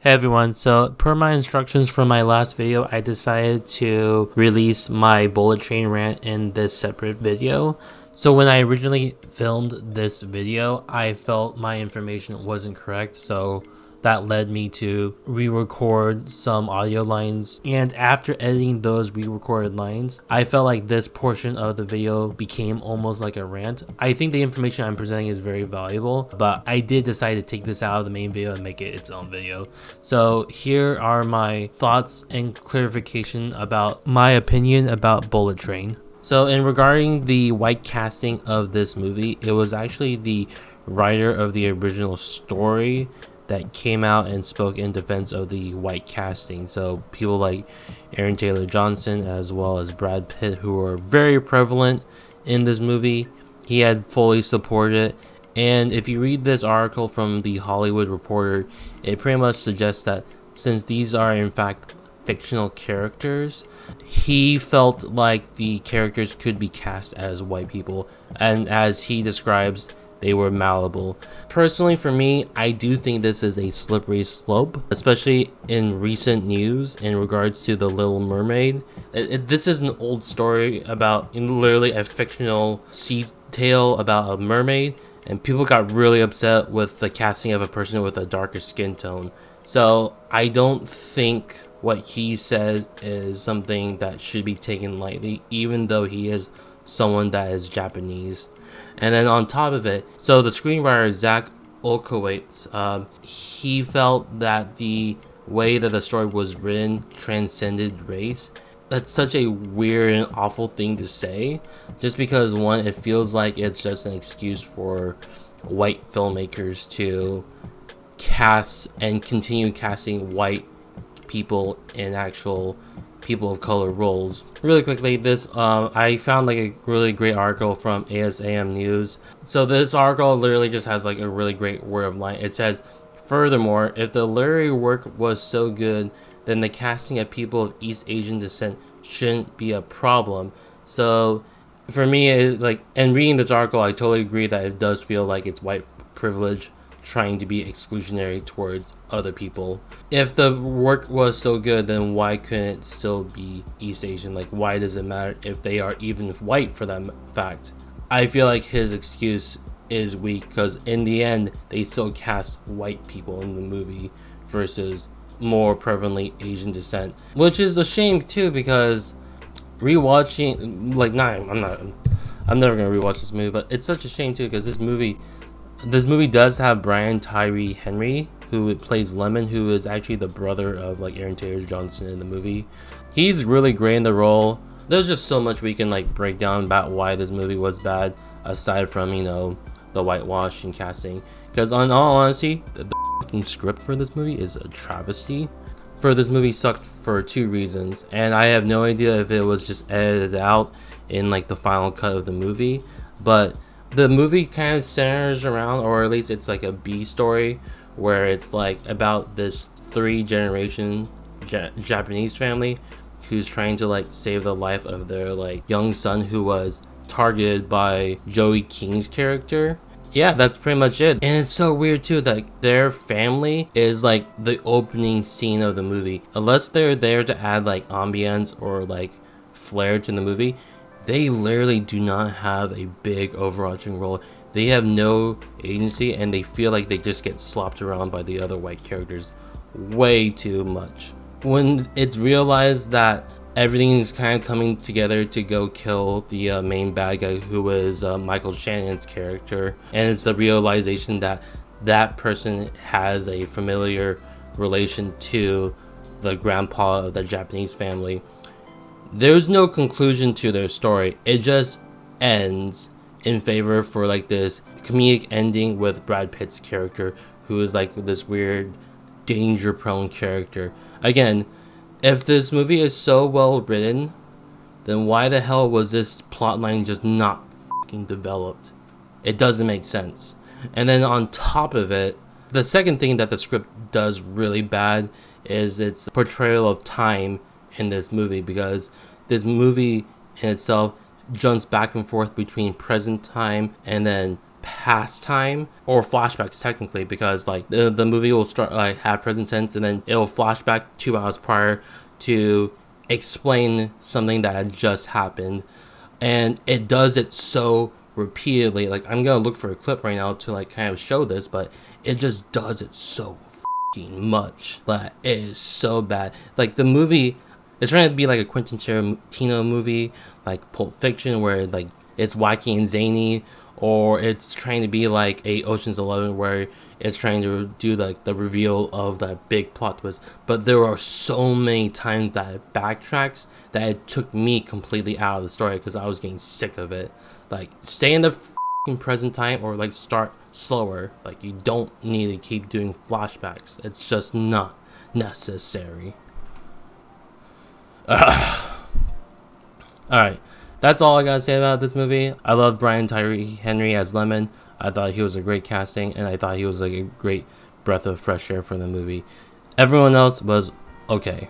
Hey everyone, so per my instructions from my last video, I decided to release my bullet train rant in this separate video. So when I originally filmed this video, I felt my information wasn't correct, so that led me to re-record some audio lines, and after editing those re-recorded lines, I felt like this portion of the video became almost like a rant. I think the information I'm presenting is very valuable, but I did decide to take this out of the main video and make it its own video. So here are my thoughts and clarification about my opinion about Bullet Train. So in regarding the white casting of this movie, it was actually the writer of the original story that came out and spoke in defense of the white casting. So people like Aaron Taylor Johnson as well as Brad Pitt, who were very prevalent in this movie, he had fully supported it. And if you read this article from the Hollywood Reporter, it pretty much suggests that since these are in fact fictional characters, he felt like the characters could be cast as white people, and as he describes, they were malleable. Personally, for me, I do think this is a slippery slope, especially in recent news in regards to The Little Mermaid. This is an old story about literally a fictional sea tale about a mermaid, and people got really upset with the casting of a person with a darker skin tone. So I don't think what he says is something that should be taken lightly, even though he is someone that is Japanese. And then on top of it, so the screenwriter Zach Olkowitz, he felt that the way that the story was written transcended race. That's such a weird and awful thing to say, just because one, it feels like it's just an excuse for white filmmakers to cast and continue casting white people in actual people of color roles. Really quickly, this I found like a really great article from ASAM News. So this article literally just has like a really great word of line. It says, furthermore, if the literary work was so good, then the casting of people of East Asian descent shouldn't be a problem. So for me, and reading this article, I totally agree that it does feel like it's white privilege trying to be exclusionary towards other people. If the work was so good, then why couldn't it still be East Asian? Like, why does it matter if they are even white for that fact? I feel like his excuse is weak, because in the end, they still cast white people in the movie versus more prevalently Asian descent, which is a shame too, because rewatching, I'm never gonna rewatch this movie, but it's such a shame too, because this movie does have Brian Tyree Henry, who plays Lemon, who is actually the brother of like Aaron Taylor Johnson in the movie. He's really great in the role. There's just so much we can like break down about why this movie was bad, aside from, you know, the whitewash and casting. Because on all honesty, the fucking script for this movie is a travesty. For this movie sucked for two reasons, and I have no idea if it was just edited out in like the final cut of the movie, but the movie kind of centers around, or at least it's like a B story, where it's like about this three-generation Japanese family who's trying to like save the life of their like young son who was targeted by Joey King's character. Yeah, that's pretty much it. And it's so weird too that their family is like the opening scene of the movie. Unless they're there to add like ambience or like flair to the movie, they literally do not have a big overarching role. They have no agency, and they feel like they just get slopped around by the other white characters way too much. When it's realized that everything is kind of coming together to go kill the main bad guy, who is Michael Shannon's character, and it's the realization that that person has a familiar relation to the grandpa of the Japanese family, there's no conclusion to their story. It just ends in favor for like this comedic ending with Brad Pitt's character, who is like this weird danger prone character. Again, if this movie is so well written, then why the hell was this plotline just not fucking developed? It doesn't make sense. And then on top of it, the second thing that the script does really bad is its portrayal of time in this movie, because this movie in itself jumps back and forth between present time and then past time or flashbacks technically, because like the movie will start like have present tense and then it'll flashback 2 hours prior to explain something that had just happened, and it does it so repeatedly. Like, I'm gonna look for a clip right now to like kind of show this, but it just does it so fucking much that it is so bad. Like, the movie is trying to be like a Quentin Tarantino movie, like Pulp Fiction, where like it's wacky and zany, or it's trying to be like a Ocean's 11 where it's trying to do like the reveal of that big plot twist. But there are so many times that it backtracks that it took me completely out of the story because I was getting sick of it. Like, stay in the present time or like start slower. Like, you don't need to keep doing flashbacks. It's just not necessary. Alright, that's all I gotta say about this movie. I love Brian Tyree Henry as Lemon. I thought he was a great casting, and I thought he was like a great breath of fresh air for the movie. Everyone else was okay.